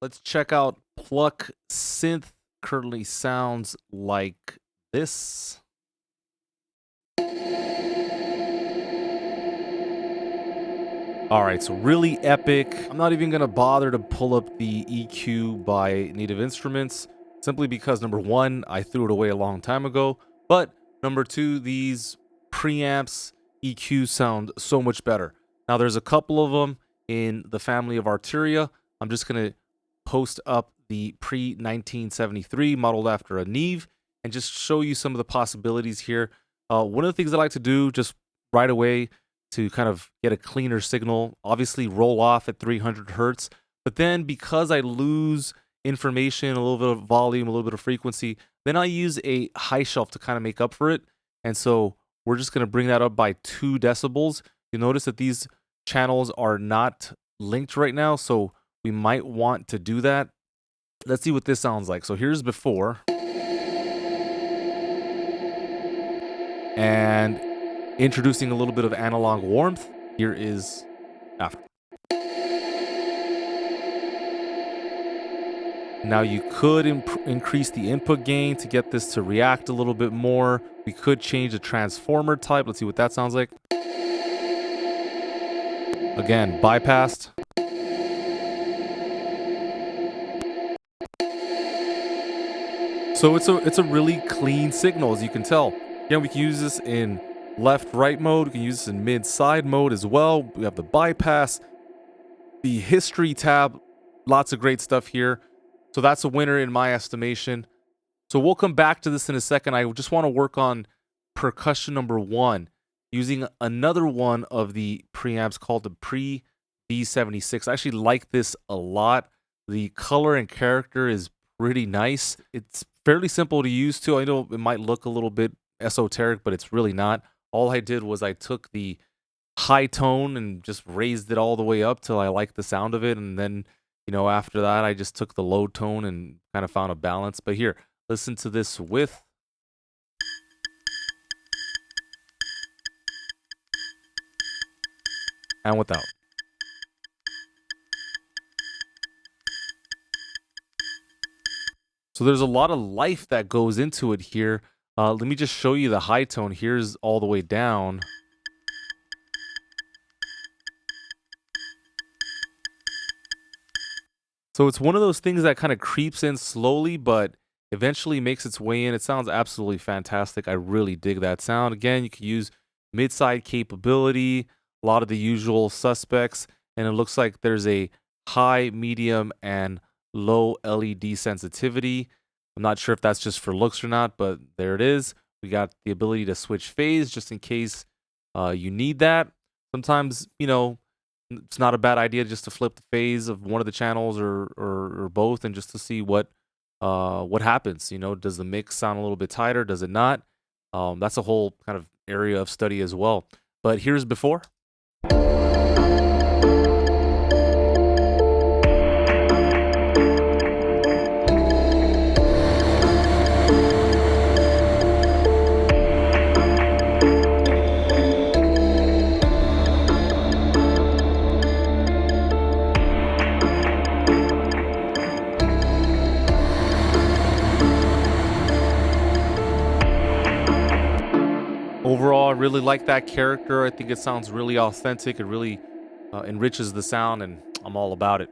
Let's check out Pluck Synth. Currently sounds like this. All right, so really epic. I'm not even gonna bother to pull up the EQ by Native Instruments, simply because number one, I threw it away a long time ago, but number two, these preamps EQ sound so much better. Now there's a couple of them in the family of Arturia. I'm just gonna post up the pre-1973 modeled after a Neve and just show you some of the possibilities here. One of the things I like to do just right away to kind of get a cleaner signal, obviously roll off at 300 hertz, but then because I lose information, a little bit of volume, a little bit of frequency, then I use a high shelf to kind of make up for it. And so we're just going to bring that up by 2 decibels. You'll notice that these channels are not linked right now, so we might want to do that. Let's see what this sounds like. So here's before. And introducing a little bit of analog warmth, here is after. Now you could increase the input gain to get this to react a little bit more. We could change the transformer type. Let's see what that sounds like. Again, bypassed. So it's a really clean signal, as you can tell. Again, we can use this in left-right mode. We can use this in mid-side mode as well. We have the bypass, the history tab, lots of great stuff here. So that's a winner in my estimation. So we'll come back to this in a second. I just want to work on percussion number 1 using another one of the preamps called the Pre-V76. I actually like this a lot. The color and character is pretty nice. It's fairly simple to use too. I know it might look a little bit esoteric, but it's really not. All I did was I took the high tone and just raised it all the way up till I liked the sound of it. And then, you know, after that, I just took the low tone and kind of found a balance. But here, listen to this with. And without. So there's a lot of life that goes into it here. Let me just show you the high tone. Here's all the way down. So it's one of those things that kind of creeps in slowly, but eventually makes its way in. It sounds absolutely fantastic. I really dig that sound. Again, you can use mid-side capability, a lot of the usual suspects, and it looks like there's a high, medium, and low LED sensitivity. I'm not sure if that's just for looks or not, but there it is. We got the ability to switch phase just in case you need that. Sometimes, you know, it's not a bad idea just to flip the phase of one of the channels or both, and just to see what happens. You know, does the mix sound a little bit tighter? Does it not? That's a whole kind of area of study as well. But here's before. Overall, I really like that character. I think it sounds really authentic. It really enriches the sound, and I'm all about it.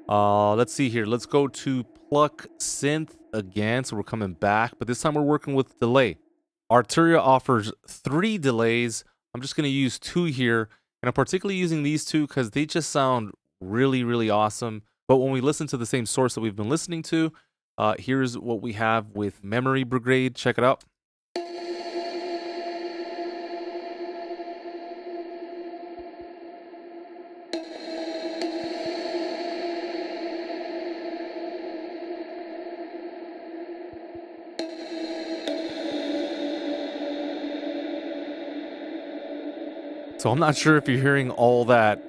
Let's see here. Let's go to Pluck Synth again. So we're coming back, but this time we're working with delay. Arturia offers 3 delays. I'm just going to use 2 here, and I'm particularly using these 2 because they just sound really, really awesome. But when we listen to the same source that we've been listening to, here's what we have with Memory Brigade. Check it out. So I'm not sure if you're hearing all that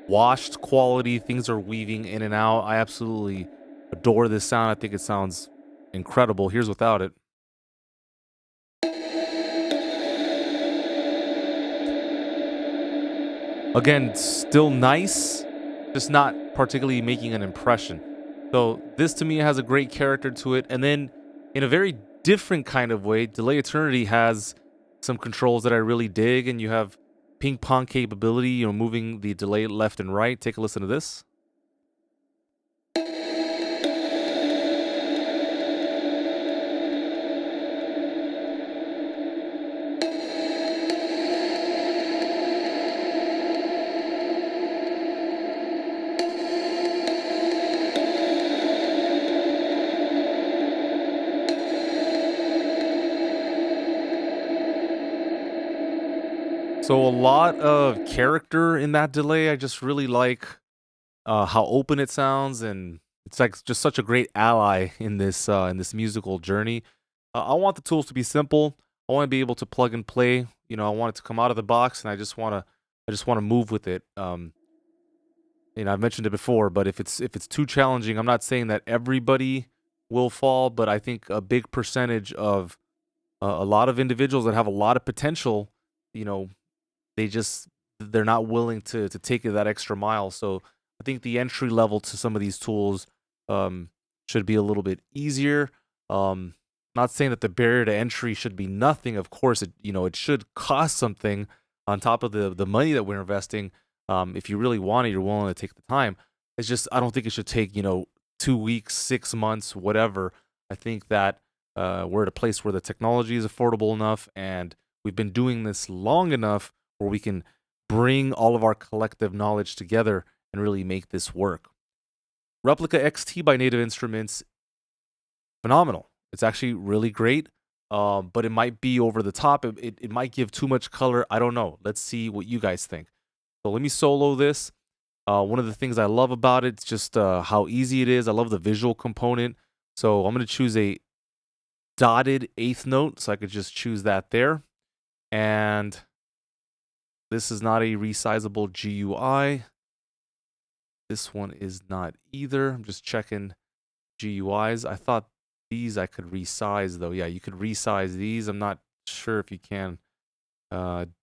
washed quality. Things are weaving in and out. I absolutely adore this sound. I think it sounds incredible. Here's without it. Again, still nice, just not particularly making an impression. So this to me has a great character to it. And then in a very different kind of way, Delay Eternity has some controls that I really dig, and you have ping pong capability, you know, moving the delay left and right. Take a listen to this. So a lot of character in that delay. I just really like how open it sounds, and it's like just such a great ally in this musical journey. I want the tools to be simple. I want to be able to plug and play. You know, I want it to come out of the box, and I just want to move with it. You know, I've mentioned it before, but if it's too challenging, I'm not saying that everybody will fall, but I think a big percentage of a lot of individuals that have a lot of potential, you know, they just they're not willing to take it that extra mile. So I think the entry level to some of these tools um, should be a little bit easier. Not saying that the barrier to entry should be nothing. Of course, it it should cost something on top of the money that we're investing. If you really want it, you're willing to take the time. It's just I don't think it should take 2 weeks, 6 months, whatever. I think that we're at a place where the technology is affordable enough, and we've been doing this long enough where we can bring all of our collective knowledge together and really make this work. Replica XT by Native Instruments, phenomenal. It's actually really great, but it might be over the top. It might give too much color. I don't know. Let's see what you guys think. So let me solo this. One of the things I love about it is just how easy it is. I love the visual component. So I'm going to choose a dotted eighth note, so I could just choose that there. And this is not a resizable GUI. This one is not either. I'm just checking GUIs. I thought these I could resize though. Yeah, you could resize these. I'm not sure if you can.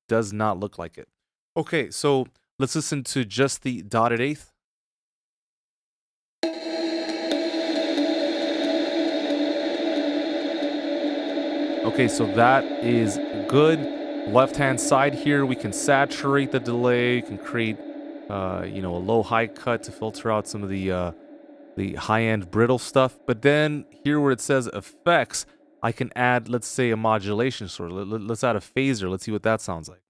Does not look like it. Okay, so let's listen to just the dotted eighth. Okay, so that is good. Left-hand side here, we can saturate the delay, can create, a low-high cut to filter out some of the high-end brittle stuff. But then here where it says effects, I can add, let's say, a modulation sort. Let's add a phaser. Let's see what that sounds like.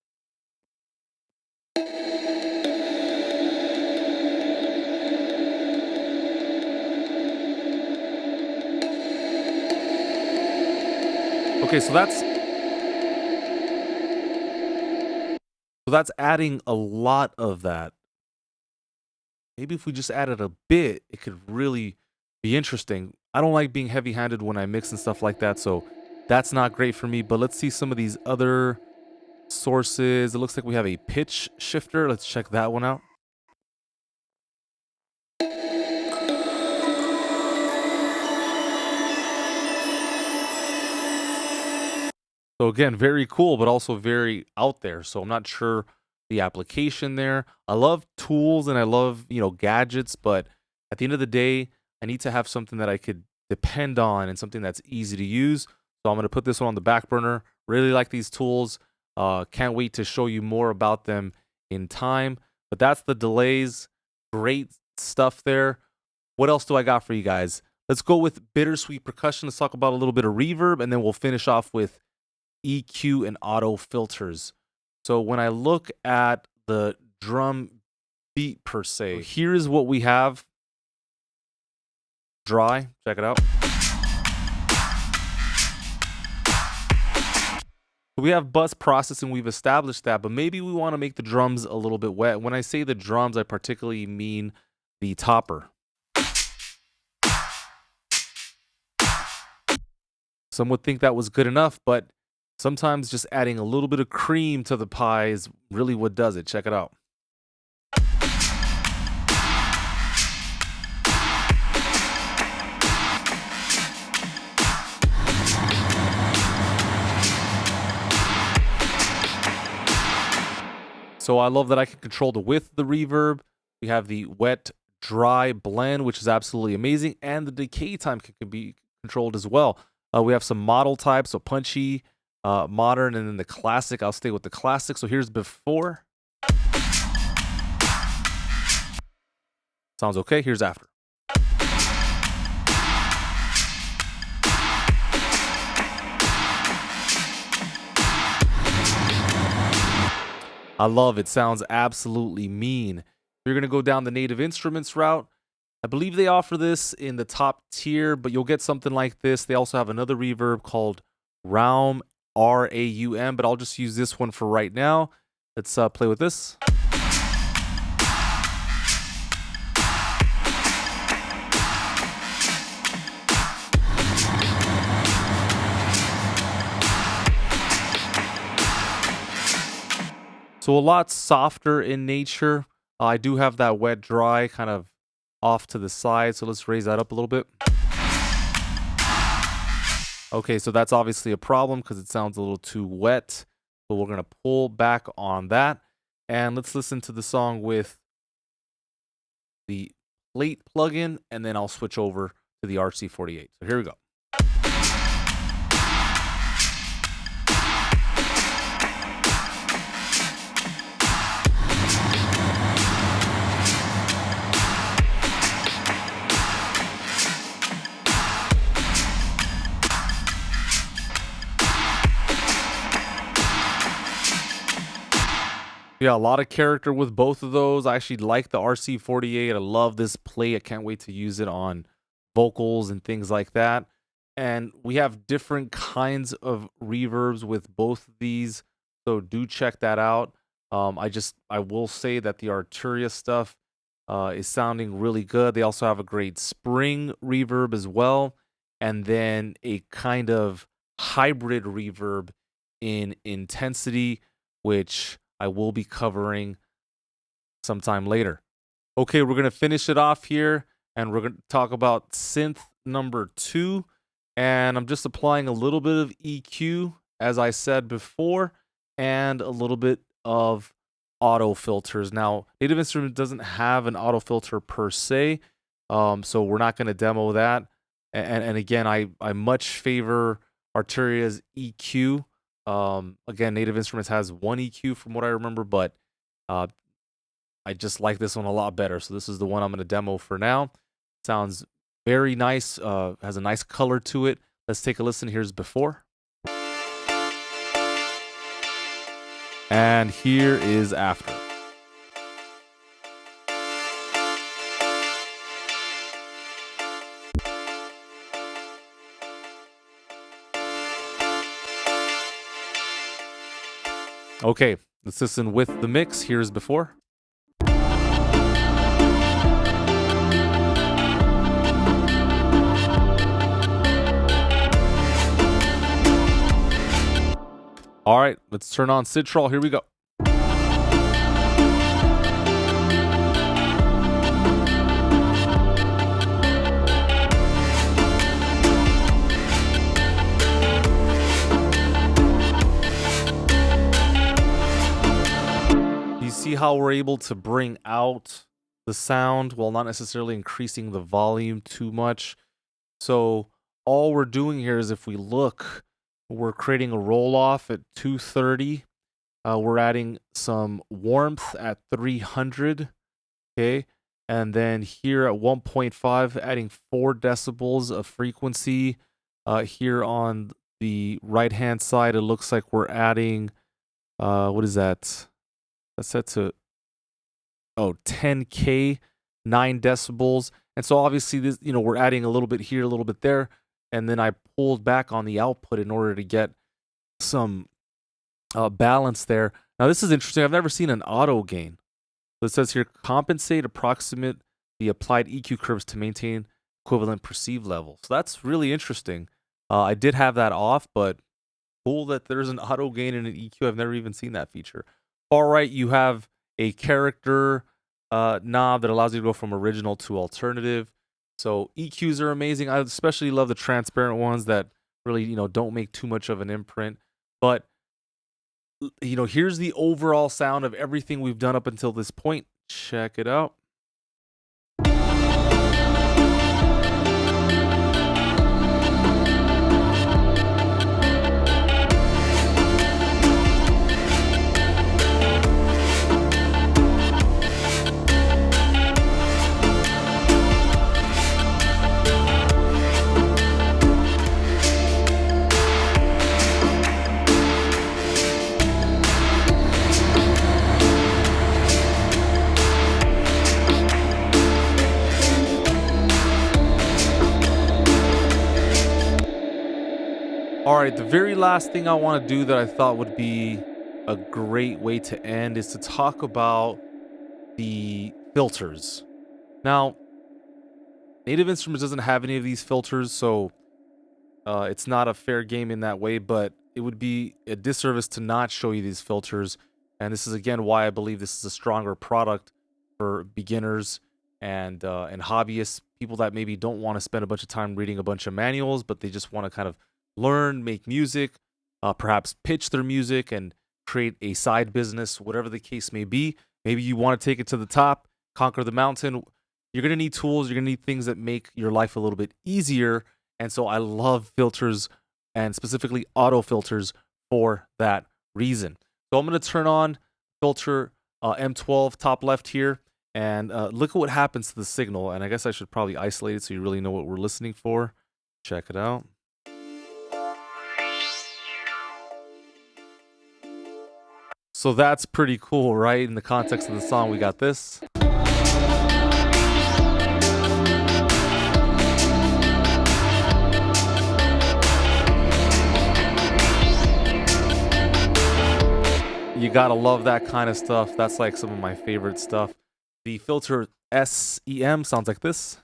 Okay, so that's adding a lot of that. Maybe if we just added a bit, it could really be interesting. I don't like being heavy-handed when I mix and stuff like that, so that's not great for me. But let's see some of these other sources. It looks like we have a pitch shifter. Let's check that one out. So again, very cool, but also very out there. So I'm not sure the application there. I love tools and I love, gadgets, but at the end of the day, I need to have something that I could depend on and something that's easy to use. So I'm going to put this one on the back burner. Really like these tools. Can't wait to show you more about them in time. But that's the delays. Great stuff there. What else do I got for you guys? Let's go with bittersweet percussion. Let's talk about a little bit of reverb, and then we'll finish off with EQ and auto filters. So when I look at the drum beat per se, here is what we have. Dry, check it out. We have bus processing, we've established that, but maybe we want to make the drums a little bit wet. When I say the drums, I particularly mean the topper. Some would think that was good enough, but sometimes just adding a little bit of cream to the pie is really what does it. Check it out. So I love that I can control the width of the reverb. We have the wet, dry blend, which is absolutely amazing, and the decay time can be controlled as well. We have some model types, so punchy, modern, and then the classic. I'll stay with the classic. So here's before. Sounds okay. Here's after. I love it. Sounds absolutely mean. If you're going to go down the native instruments route, I believe they offer this in the top tier, but you'll get something like this. They also have another reverb called Raum, R-A-U-M, but I'll just use this one for right now. Let's play with this. So a lot softer in nature. I do have that wet dry kind of off to the side, so let's raise that up a little bit. Okay, so that's obviously a problem because it sounds a little too wet, but we're going to pull back on that. And let's listen to the song with the plate plugin, and then I'll switch over to the RC48. So here we go. Yeah, a lot of character with both of those. I actually like the RC48. I love this play. I can't wait to use it on vocals and things like that. And we have different kinds of reverbs with both of these, so do check that out. I will say that the Arturia stuff is sounding really good. They also have a great spring reverb as well, and then a kind of hybrid reverb in intensity, which I will be covering sometime later. Okay, we're going to finish it off here, and we're going to talk about synth number 2. And I'm just applying a little bit of EQ, as I said before, and a little bit of auto filters. Now, Native Instruments doesn't have an auto filter per se, so we're not going to demo that. And again, I much favor Arturia's EQ. Again, Native Instruments has one EQ from what I remember, but I just like this one a lot better. So this is the one I'm going to demo for now. Sounds very nice, has a nice color to it. Let's take a listen. Here's before. And here is after. Okay, let's listen with the mix. Here's before. All right, let's turn on Citral. Here we go. You see how we're able to bring out the sound while not necessarily increasing the volume too much. So all we're doing here is, if we look, we're creating a roll-off at 230. We're adding some warmth at 300, okay? And then here at 1.5, adding 4 decibels of frequency. Here on the right-hand side, it looks like we're adding, what is that? That's set to, 10K, 9 decibels. And so obviously this, we're adding a little bit here, a little bit there. And then I pulled back on the output in order to get some balance there. Now this is interesting. I've never seen an auto gain. So it says here, compensate, approximate the applied EQ curves to maintain equivalent perceived levels. So that's really interesting. I did have that off, but cool that there's an auto gain in an EQ. I've never even seen that feature. All right, you have a character knob that allows you to go from original to alternative. So EQs are amazing. I especially love the transparent ones that really, don't make too much of an imprint. But, here's the overall sound of everything we've done up until this point. Check it out. All right, the very last thing I want to do that I thought would be a great way to end is to talk about the filters. Now, Native Instruments doesn't have any of these filters, so it's not a fair game in that way, but it would be a disservice to not show you these filters. And this is again why I believe this is a stronger product for beginners and hobbyists, people that maybe don't want to spend a bunch of time reading a bunch of manuals, but they just want to kind of learn, make music, perhaps pitch their music and create a side business, whatever the case may be. Maybe you want to take it to the top, conquer the mountain. You're going to need tools. You're going to need things that make your life a little bit easier. And so I love filters and specifically auto filters for that reason. So I'm going to turn on filter M12 top left here and look at what happens to the signal. And I guess I should probably isolate it so you really know what we're listening for. Check it out. So that's pretty cool, right? In the context of the song, we got this. You gotta love that kind of stuff. That's like some of my favorite stuff. The filter SEM sounds like this.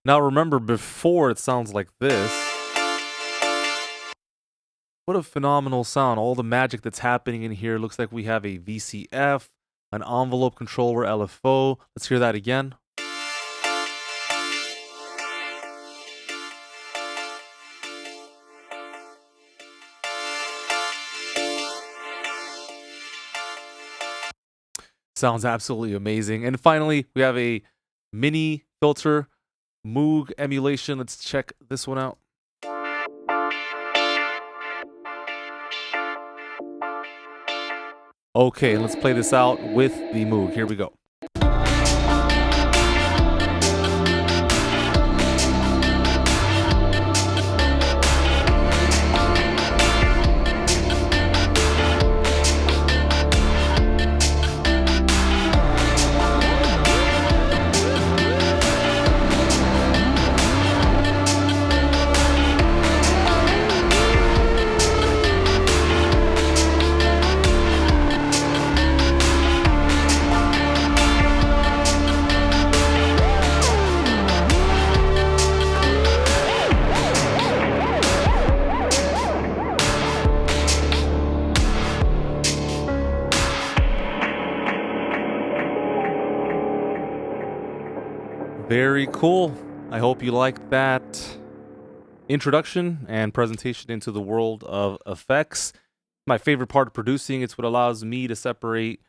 Now remember, before it sounds like this. What a phenomenal sound. All the magic that's happening in here. Looks like we have a VCF, an envelope controller, LFO. Let's hear that again. Sounds absolutely amazing. And finally, we have a mini filter, Moog emulation. Let's check this one out. Okay, let's play this out with the Moog. Here we go. Very cool. I hope you liked that introduction and presentation into the world of effects. My favorite part of producing. It's what allows me to separate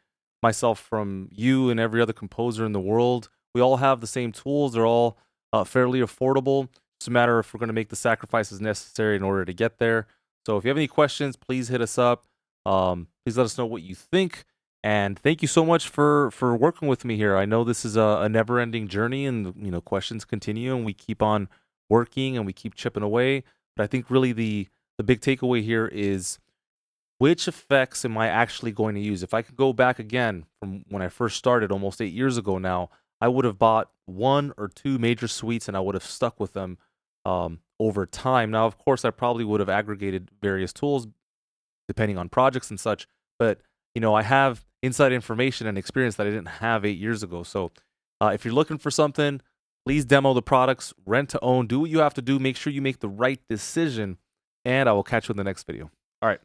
myself from you and every other composer in the world. We all have the same tools. They're all fairly affordable. It's a matter if we're going to make the sacrifices necessary in order to get there. So if you have any questions, please hit us up. Please let us know what you think. And thank you so much for working with me here. I know this is a never-ending journey, and questions continue, and we keep on working and we keep chipping away. But I think really the big takeaway here is, which effects am I actually going to use? If I could go back again from when I first started almost 8 years ago now, I would have bought 1 or 2 major suites and I would have stuck with them over time. Now, of course, I probably would have aggregated various tools depending on projects and such, but I have inside information and experience that I didn't have 8 years ago. So if you're looking for something, please demo the products, rent to own, do what you have to do, make sure you make the right decision, and I will catch you in the next video. All right.